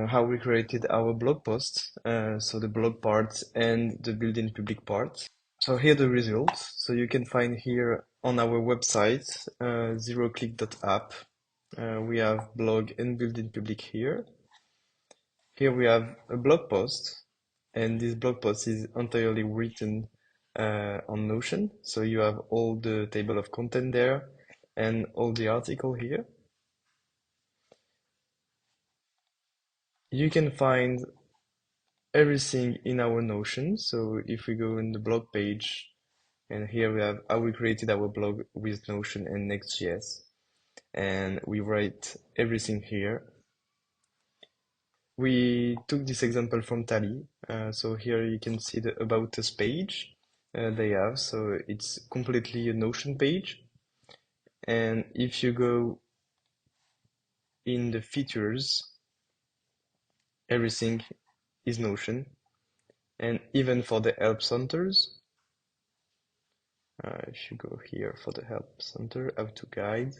how we created our blog posts, so the blog part and the built-in public part. So here are the results. So you can find here on our website, Zeroclick.app, we have blog and built-in public here. Here we have a blog post, and this blog post is entirely written on Notion. So you have all the table of content there and all the article here. You can find everything in our Notion. So if we go in the blog page, and here we have how we created our blog with Notion and Next.js, and we write everything here. We took this example from Tally. So here you can see the About Us page they have. So it's completely a Notion page. And if you go in the features, everything is Notion. And even for the help centers, if you go here for the help center, how to guide,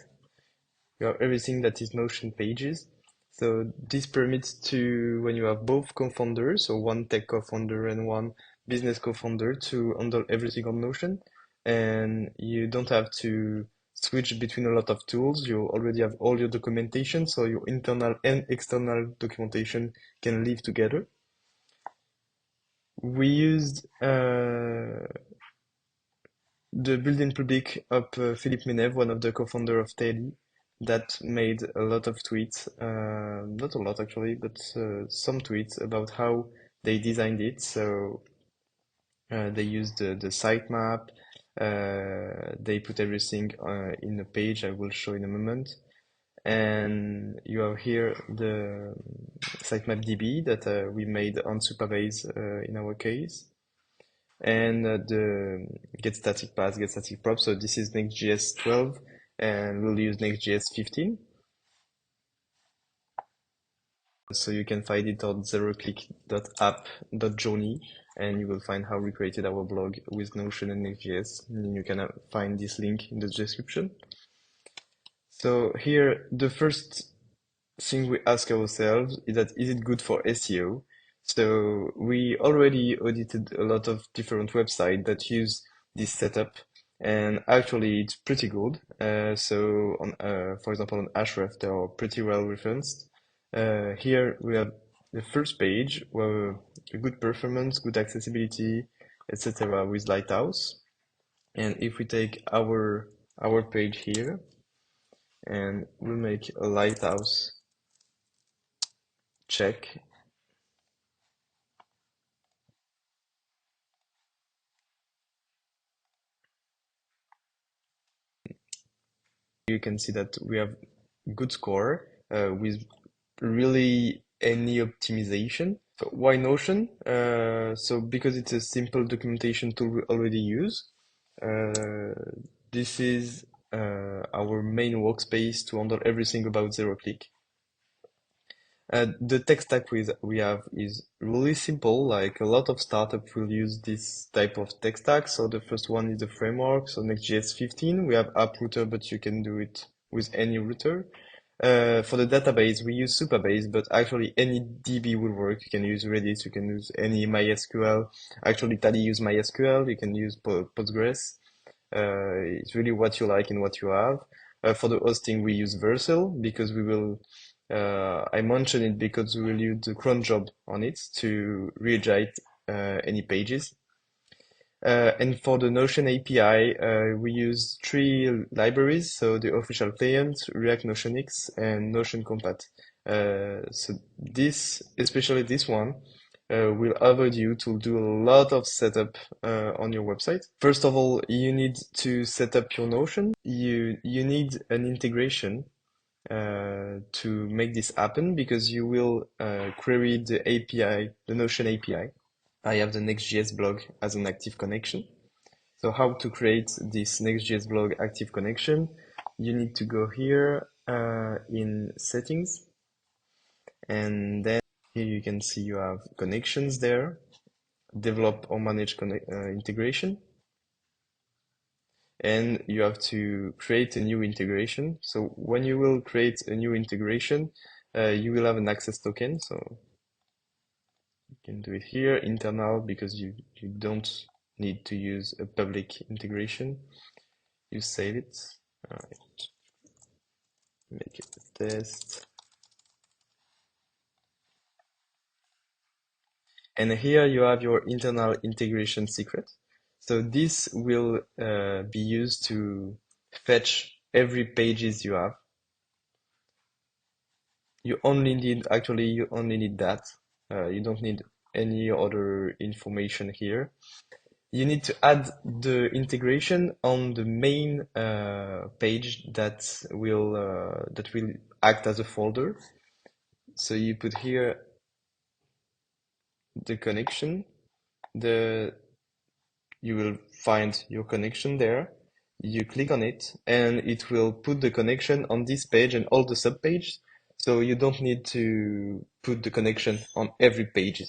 you have everything that is Notion pages. So this permits to, when you have both co-founders, so one tech co-founder and one business co-founder, to handle everything on Notion. And you don't have to switch between a lot of tools. You already have all your documentation, so your internal and external documentation can live together. We used the built-in public of Philippe Menev, one of the co-founder of Teli, that made a lot of tweets, not a lot actually, but some tweets about how they designed it. So they used the sitemap, they put everything in a page I will show in a moment. And you have here the sitemap DB that we made on Supabase in our case. And the get static path, get static prop. So this is Next.js 12, and we'll use Next.js 15. So you can find it on Zeroclick.app.journey, and you will find how we created our blog with Notion and Next.js. And you can find this link in the description. So here, the first thing we ask ourselves is that, is it good for SEO? So we already audited a lot of different websites that use this setup, and actually it's pretty good. So on, for example, on Ahrefs, they are pretty well referenced. Here we have the first page where good performance, good accessibility, etc. with Lighthouse. And if we take our page here, and we'll make a Lighthouse check. You can see that we have good score with really any optimization. So why Notion? So because it's a simple documentation tool we already use. This is our main workspace to handle everything about Zeroclick. The tech stack we have is really simple. Like a lot of startups will use this type of tech stack. So the first one is the framework. So Next.js 15, we have app router, but you can do it with any router. For the database, we use Supabase, but actually any DB will work. You can use Redis, you can use any MySQL. Actually, Tally use MySQL. You can use Postgres. It's really what you like and what you have. For the hosting, we use Vercel because we will. I mention it because we will use the cron job on it to rehydrate any pages. And for the Notion API, we use three libraries, so the official client, React Notion X, and Notion Compat. So this, especially this one, will allow you to do a lot of setup on your website. First of all, you need to set up your Notion. You need an integration to make this happen because you will query the API, the Notion API. I have the Next.js blog as an active connection. So how to create this Next.js blog active connection? You need to go here in settings, and then here you can see you have connections there, develop or manage integration, and you have to create a new integration. So when you will create a new integration, you will have an access token, so you can do it here, internal, because you don't need to use a public integration. You save it. Alright, make it a test. And here you have your internal integration secret. So this will be used to fetch every pages you have. You only need, actually, you only need that. You don't need any other information here. You need to add the integration on the main page that will act as a folder. So you put here the connection, you will find your connection there. You click on it, and it will put the connection on this page and all the subpages. So you don't need to put the connection on every page.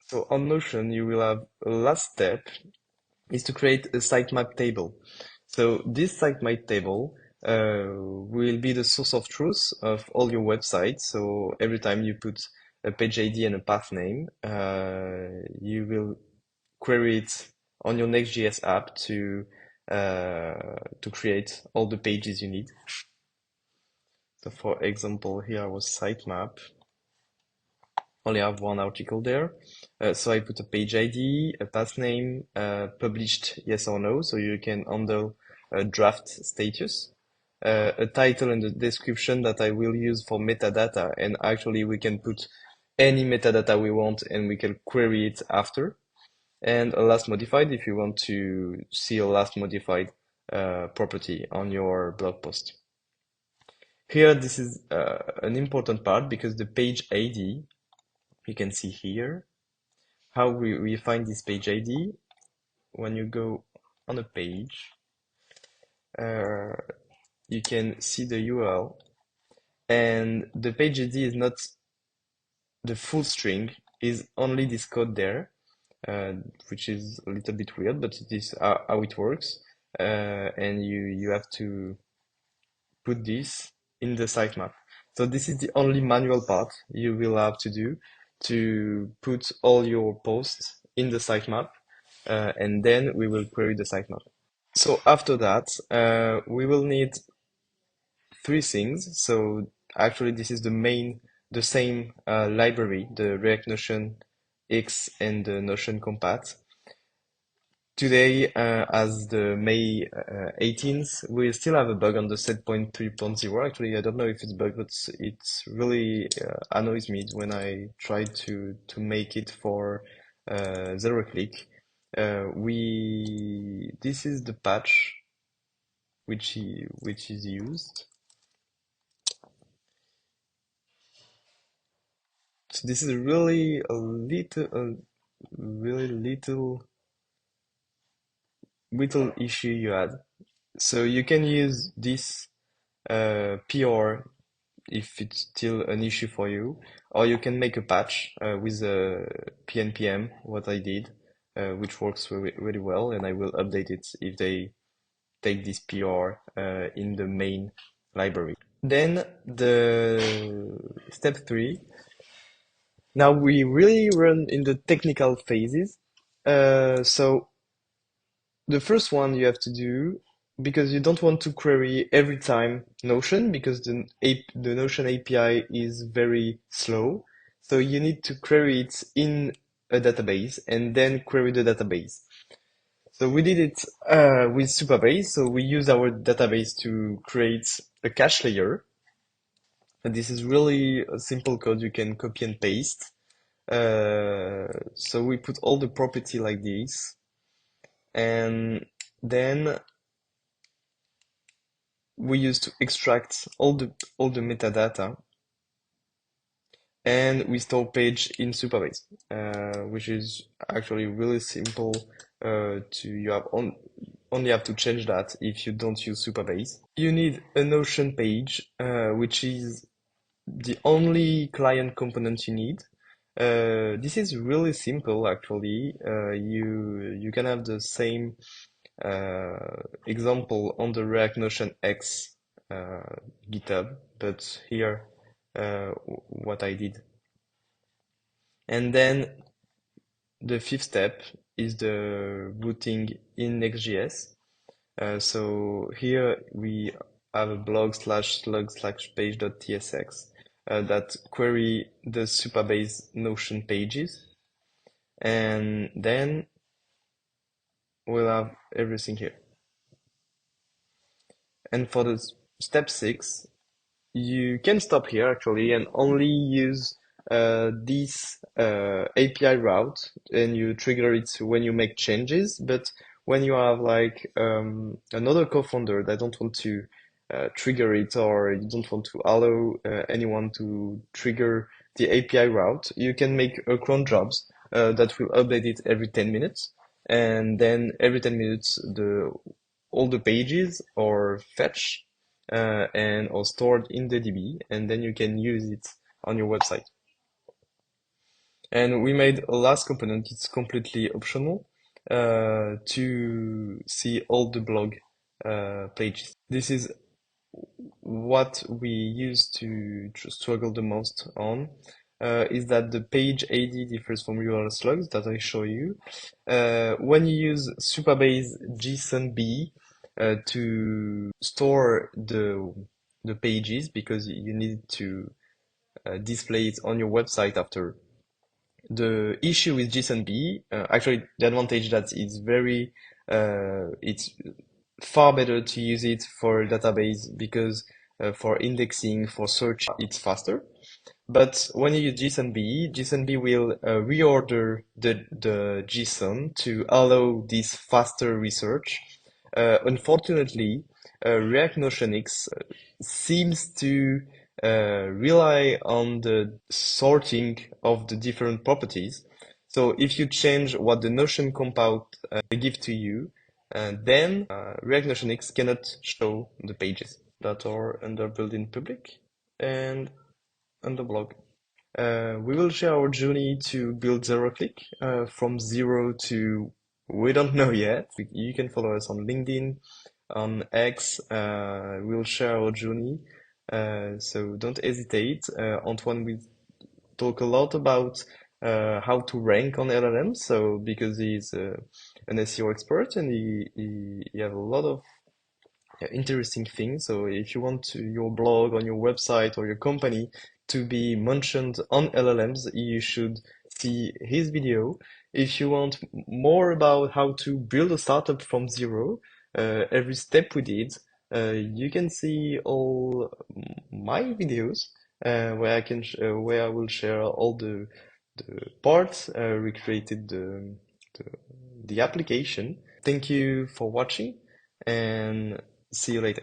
So on Notion, you will have a last step is to create a sitemap table. So this sitemap table will be the source of truth of all your websites. So every time you put a page ID and a path name, you will query it on your Next.js app to create all the pages you need. So for example, here was sitemap. Only have one article there. So I put a page ID, a path name, published yes or no, so you can handle a draft status, a title and a description that I will use for metadata. And actually we can put any metadata we want and we can query it after. And a last modified if you want to see a last modified property on your blog post. Here, this is an important part because the page ID, you can see here, how we find this page ID. When you go on a page, you can see the URL, and the page ID is not the full string, is only this code there, which is a little bit weird, but it is how it works. And you have to put this in the sitemap. So this is the only manual part you will have to do to put all your posts in the sitemap, and then we will query the sitemap. So after that, we will need three things. So actually, this is the same library, the React Notion X and the Notion Compat. Today, as the May 18th, we still have a bug on the set.3.0. Actually, I don't know if it's a bug, but it's really annoys me when I try to make it for Zeroclick. This is the patch which is used. So this is really really little issue you had. So you can use this PR if it's still an issue for you, or you can make a patch with PNPM, what I did, which works really well, and I will update it if they take this PR in the main library. Then the step 3. Now we really run in the technical phases. So the first one you have to do, because you don't want to query every time Notion, because the Notion API is very slow. So you need to query it in a database and then query the database. So we did it with Supabase. So we use our database to create a cache layer. And this is really a simple code you can copy and paste. So we put all the property like this, and then we use to extract all the metadata, and we store page in Supabase, which is actually really simple. Only have to change that if you don't use Supabase. You need a Notion page, which is the only client component you need. This is really simple actually. You can have the same example on the React Notion X GitHub, but here what I did. And then the fifth step is the routing in Next.js. So here we have a blog slash slug slash page.tsx that query the Supabase Notion pages. And then we'll have everything here. And for the step 6, you can stop here actually and only use this API route, and you trigger it when you make changes. But when you have like another co-founder that don't want to trigger it, or you don't want to allow anyone to trigger the API route, you can make a cron jobs that will update it every 10 minutes. And then every 10 minutes, all the pages are fetched and or stored in the DB, and then you can use it on your website. And we made a last component. It's completely optional to see all the blog pages. This is what we used to struggle the most on. Is that the page ID differs from URL slugs that I show you. When you use Supabase JSON-B to store the pages, because you need to display it on your website after. The issue with JSON-B, actually the advantage that it's far better to use it for database, because for indexing, for search, it's faster. But when you use JSON-B will reorder the JSON to allow this faster research. Unfortunately, React Nationix seems to rely on the sorting of the different properties. So if you change what the Notion compound give to you, then React Nationix cannot show the pages that are under built-in public and on the blog. We will share our journey to build Zeroclick from zero to we don't know yet. You can follow us on LinkedIn, on X. We'll share our journey, so don't hesitate. Antoine will talk a lot about how to rank on LLMs. So because he's an SEO expert, and he have a lot of interesting things. So if you want your blog on your website or your company to be mentioned on LLMs, you should see his video. If you want more about how to build a startup from zero, every step we did, you can see all my videos where I will share all the parts recreated the the application. Thank you for watching, and see you later.